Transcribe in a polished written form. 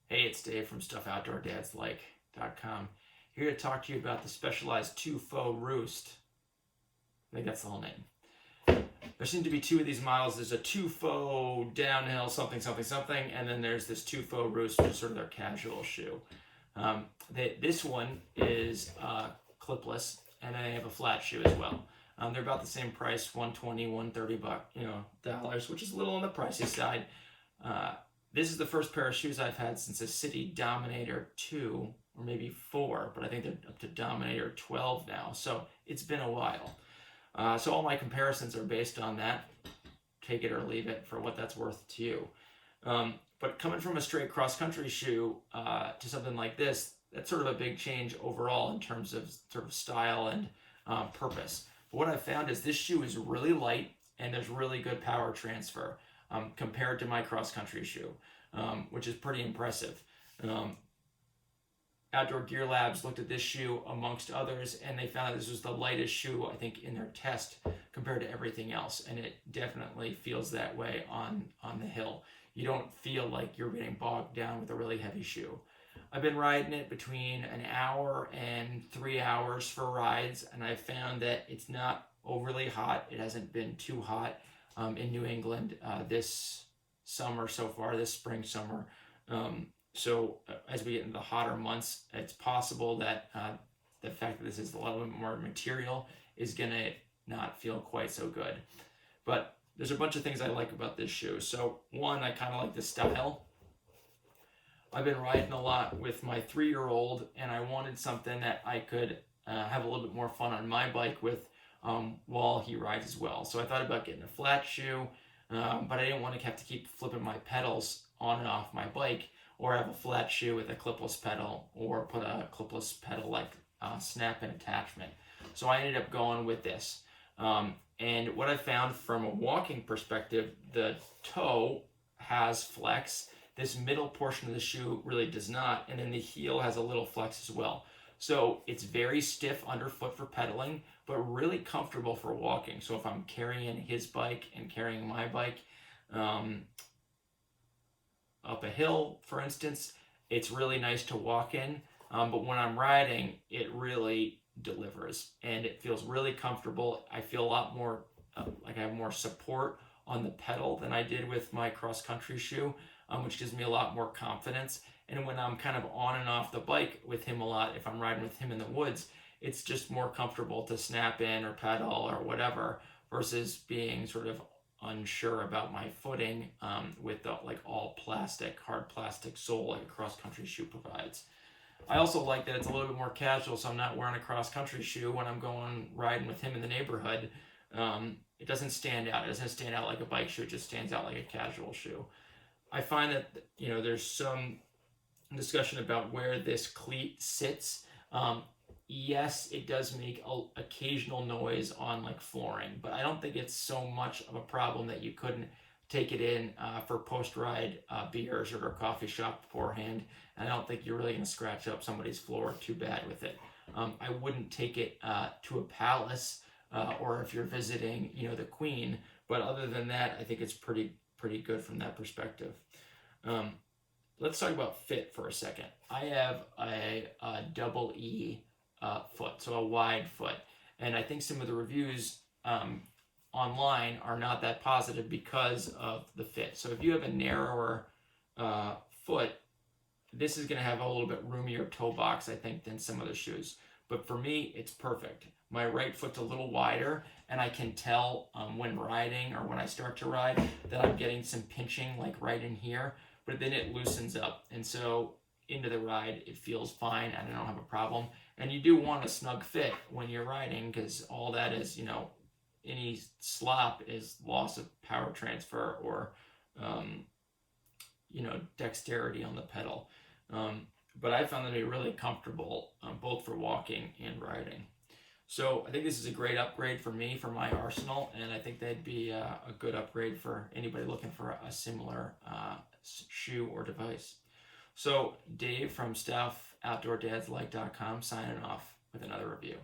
Hey, it's Dave from StuffOutdoorDadsLike.com. Here to talk to you about the Specialized 2FO Roost. I think that's the whole name. There seem to be two of these models. There's a 2FO downhill something, and then there's this 2FO Roost, which is sort of their casual shoe. This one is clipless, and then they have a flat shoe as well. They're about the same price, $120, $130 dollars, which is a little on the pricey side. This is the first pair of shoes I've had since a City Dominator 2, or maybe 4, but I think they're up to Dominator 12 now, so it's been a while. So all my comparisons are based on that. Take it or leave it for what that's worth to you. But coming from a straight cross-country shoe to something like this, that's sort of a big change overall in terms of sort of style and purpose. But what I found is this shoe is really light and there's really good power transfer compared to my cross-country shoe, which is pretty impressive. Outdoor Gear Labs looked at this shoe amongst others, and they found this was the lightest shoe, I think, in their test compared to everything else, and it definitely feels that way on the hill. You don't feel like you're getting bogged down with a really heavy shoe. I've been riding it between an hour and 3 hours for rides, and I found that it's not overly hot. It hasn't been too hot in New England this summer so far, this spring, summer. So as we get into the hotter months, it's possible that the fact that this is a little bit more material is going to not feel quite so good. But there's a bunch of things I like about this shoe. So one, I kind of like the style. I've been riding a lot with my 3-year-old, and I wanted something that I could have a little bit more fun on my bike with while he rides as well. So I thought about getting a flat shoe, but I didn't want to have to keep flipping my pedals on and off my bike, or have a flat shoe with a clipless pedal, or put a clipless pedal like snap-in attachment. So I ended up going with this. And what I found from a walking perspective, the toe has flex. This middle portion of the shoe really does not, and then the heel has a little flex as well. So it's very stiff underfoot for pedaling, but really comfortable for walking. So if I'm carrying his bike and carrying my bike, up a hill, for instance, it's really nice to walk in, but when I'm riding, it really delivers, and it feels really comfortable. I feel a lot more like I have more support on the pedal than I did with my cross-country shoe, which gives me a lot more confidence. And when I'm kind of on and off the bike with him a lot, if I'm riding with him in the woods, it's just more comfortable to snap in or pedal or whatever, versus being sort of unsure about my footing with the all plastic, hard plastic sole like a cross-country shoe provides. I also like that it's a little bit more casual, so I'm not wearing a cross-country shoe when I'm going riding with him in the neighborhood. It doesn't stand out. It doesn't stand out like a bike shoe. It just stands out like a casual shoe. I find that there's some discussion about where this cleat sits. Yes, it does make occasional noise on like flooring, but I don't think it's so much of a problem that you couldn't take it in for post-ride beers or a coffee shop beforehand. And I don't think you're really going to scratch up somebody's floor too bad with it. I wouldn't take it to a palace or if you're visiting, the Queen. But other than that, I think it's pretty good from that perspective. Let's talk about fit for a second. I have a double E foot, so a wide foot, and I think some of the reviews online are not that positive because of the fit. So if you have a narrower foot, this is going to have a little bit roomier toe box, I think, than some other shoes. But for me, it's perfect. My right foot's a little wider, and I can tell when riding or when I start to ride that I'm getting some pinching like right in here, but then it loosens up, and so into the ride it feels fine and I don't have a problem. And you do want a snug fit when you're riding, because all that is, any slop is loss of power transfer or dexterity on the pedal. But I found them to be really comfortable both for walking and riding. So I think this is a great upgrade for me, for my arsenal, and I think they'd be a good upgrade for anybody looking for a similar shoe or device. So Dave from StuffOutdoorDadsLike.com signing off with another review.